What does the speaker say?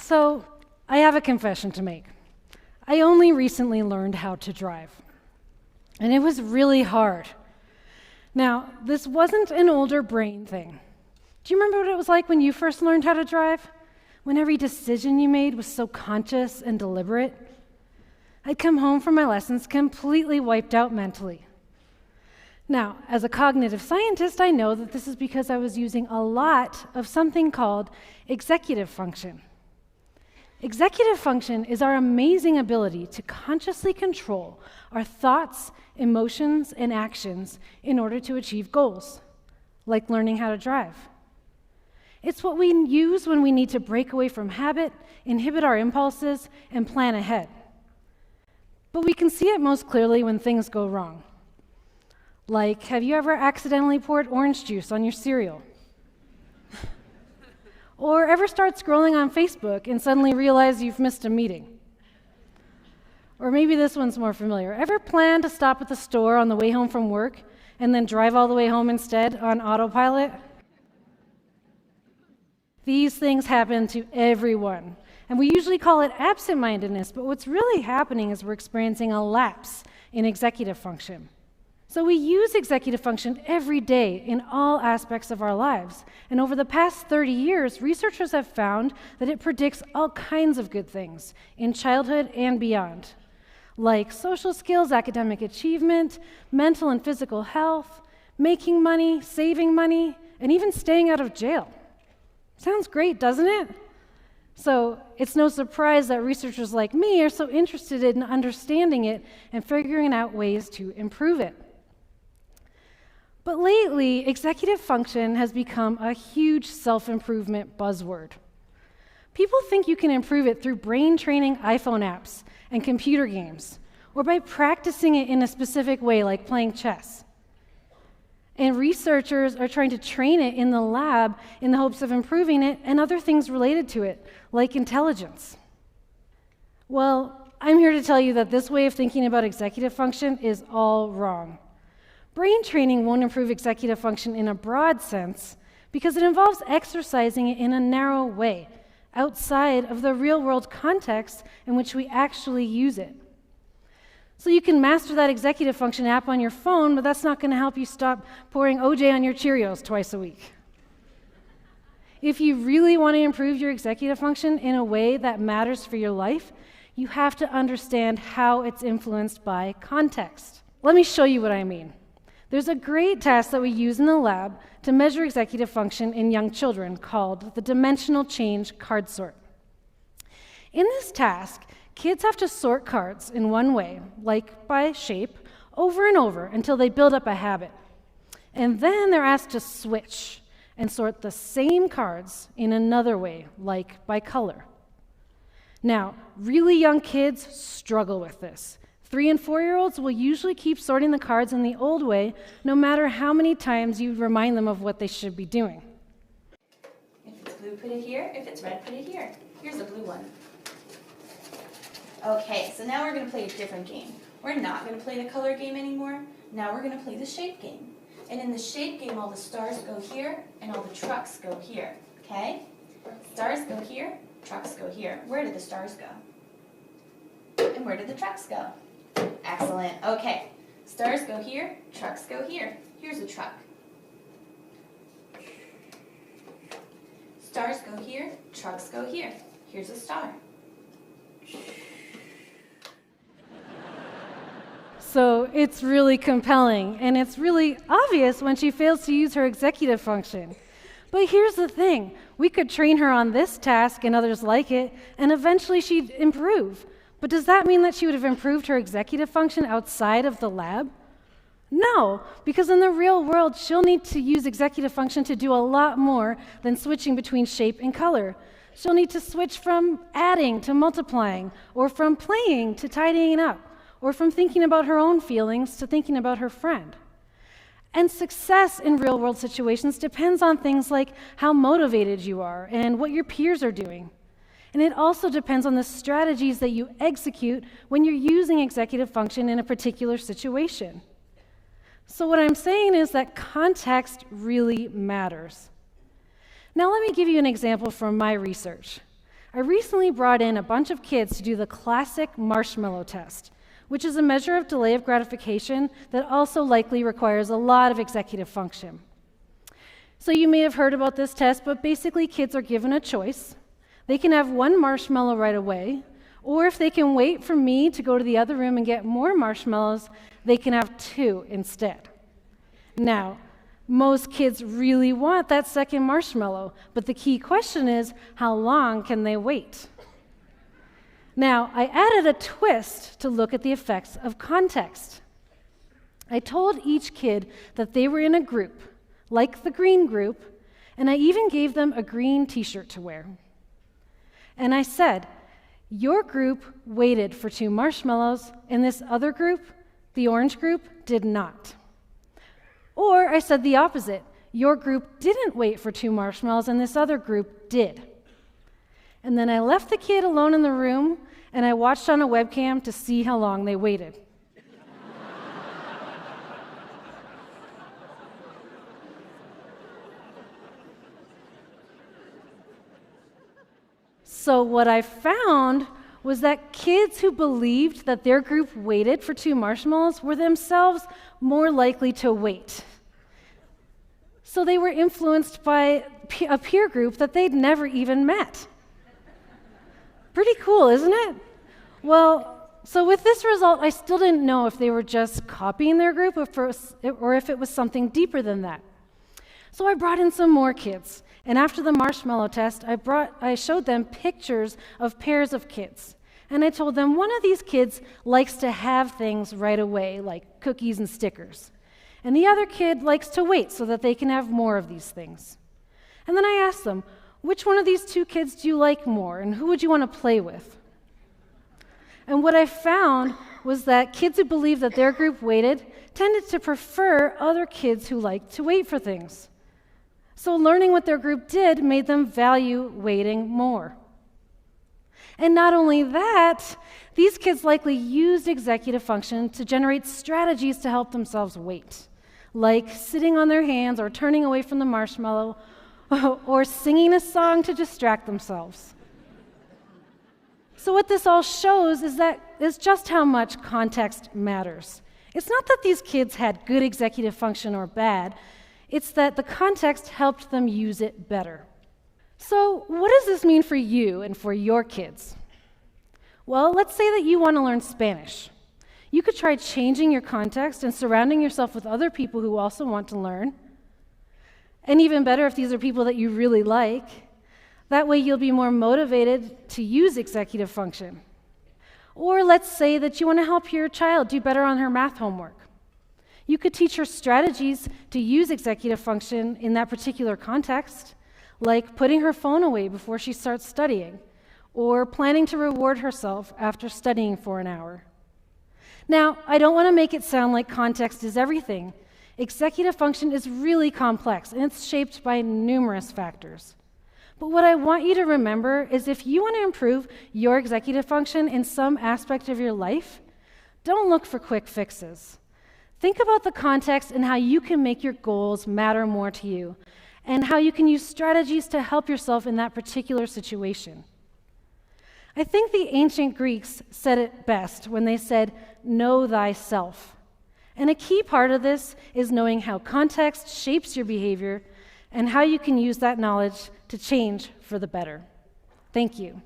So, I have a confession to make. I only recently learned how to drive, and it was really hard. Now, this wasn't an older brain thing. Do you remember what it was like when you first learned how to drive? When every decision you made was so conscious and deliberate? I'd come home from my lessons completely wiped out mentally. Now, as a cognitive scientist, I know that this is because I was using a lot of something called executive function. Executive function is our amazing ability to consciously control our thoughts, emotions, and actions in order to achieve goals, like learning how to drive. It's what we use when we need to break away from habit, inhibit our impulses, and plan ahead. But we can see it most clearly when things go wrong. Like, have you ever accidentally poured orange juice on your cereal? Or ever start scrolling on Facebook and suddenly realize you've missed a meeting? Or maybe this one's more familiar. Ever plan to stop at the store on the way home from work and then drive all the way home instead on autopilot? These things happen to everyone, and we usually call it absent-mindedness, but what's really happening is we're experiencing a lapse in executive function. So we use executive function every day in all aspects of our lives. And over the past 30 years, researchers have found that it predicts all kinds of good things in childhood and beyond, like social skills, academic achievement, mental and physical health, making money, saving money, and even staying out of jail. Sounds great, doesn't it? So it's no surprise that researchers like me are so interested in understanding it and figuring out ways to improve it. But lately, executive function has become a huge self-improvement buzzword. People think you can improve it through brain-training iPhone apps and computer games, or by practicing it in a specific way, like playing chess. And researchers are trying to train it in the lab in the hopes of improving it and other things related to it, like intelligence. Well, I'm here to tell you that this way of thinking about executive function is all wrong. Brain training won't improve executive function in a broad sense because it involves exercising it in a narrow way, outside of the real-world context in which we actually use it. So you can master that executive function app on your phone, but that's not going to help you stop pouring OJ on your Cheerios twice a week. If you really want to improve your executive function in a way that matters for your life, you have to understand how it's influenced by context. Let me show you what I mean. There's a great test that we use in the lab to measure executive function in young children called the dimensional change card sort. In this task, kids have to sort cards in one way, like by shape, over and over until they build up a habit. And then they're asked to switch and sort the same cards in another way, like by color. Now, really young kids struggle with this. 3- and 4-year-olds will usually keep sorting the cards in the old way, no matter how many times you remind them of what they should be doing. If it's blue, put it here. If it's red, put it here. Here's a blue one. Okay, so now we're going to play a different game. We're not going to play the color game anymore. Now we're going to play the shape game. And in the shape game, all the stars go here, and all the trucks go here. Okay? Stars go here, trucks go here. Where did the stars go? And where did the trucks go? Excellent. Okay. Stars go here, trucks go here. Here's a truck. Stars go here, trucks go here. Here's a star. So it's really compelling, and it's really obvious when she fails to use her executive function. But here's the thing. We could train her on this task and others like it, and eventually she'd improve. But does that mean that she would have improved her executive function outside of the lab? No, because in the real world, she'll need to use executive function to do a lot more than switching between shape and color. She'll need to switch from adding to multiplying, or from playing to tidying up, or from thinking about her own feelings to thinking about her friend. And success in real-world situations depends on things like how motivated you are and what your peers are doing. And it also depends on the strategies that you execute when you're using executive function in a particular situation. So what I'm saying is that context really matters. Now let me give you an example from my research. I recently brought in a bunch of kids to do the classic marshmallow test, which is a measure of delay of gratification that also likely requires a lot of executive function. So you may have heard about this test, but basically kids are given a choice. They can have one marshmallow right away, or if they can wait for me to go to the other room and get more marshmallows, they can have 2 instead. Now, most kids really want that second marshmallow, but the key question is, how long can they wait? Now, I added a twist to look at the effects of context. I told each kid that they were in a group, like the green group, and I even gave them a green t-shirt to wear. And I said, your group waited for 2 marshmallows, and this other group, the orange group, did not. Or I said the opposite. Your group didn't wait for 2 marshmallows, and this other group did. And then I left the kid alone in the room, and I watched on a webcam to see how long they waited. So what I found was that kids who believed that their group waited for 2 marshmallows were themselves more likely to wait. So they were influenced by a peer group that they'd never even met. Pretty cool, isn't it? Well, so with this result, I still didn't know if they were just copying their group or if it was something deeper than that. So I brought in some more kids. And after the marshmallow test, I showed them pictures of pairs of kids. And I told them one of these kids likes to have things right away, like cookies and stickers. And the other kid likes to wait so that they can have more of these things. And then I asked them, which one of these 2 kids do you like more, and who would you want to play with? And what I found was that kids who believed that their group waited tended to prefer other kids who liked to wait for things. So learning what their group did made them value waiting more. And not only that, these kids likely used executive function to generate strategies to help themselves wait, like sitting on their hands or turning away from the marshmallow or singing a song to distract themselves. So what this all shows is just how much context matters. It's not that these kids had good executive function or bad. It's that the context helped them use it better. So what does this mean for you and for your kids? Well, let's say that you want to learn Spanish. You could try changing your context and surrounding yourself with other people who also want to learn. And even better if these are people that you really like. That way you'll be more motivated to use executive function. Or let's say that you want to help your child do better on her math homework. You could teach her strategies to use executive function in that particular context, like putting her phone away before she starts studying, or planning to reward herself after studying for an hour. Now, I don't want to make it sound like context is everything. Executive function is really complex, and it's shaped by numerous factors. But what I want you to remember is if you want to improve your executive function in some aspect of your life, don't look for quick fixes. Think about the context and how you can make your goals matter more to you, and how you can use strategies to help yourself in that particular situation. I think the ancient Greeks said it best when they said, "Know thyself." And a key part of this is knowing how context shapes your behavior and how you can use that knowledge to change for the better. Thank you.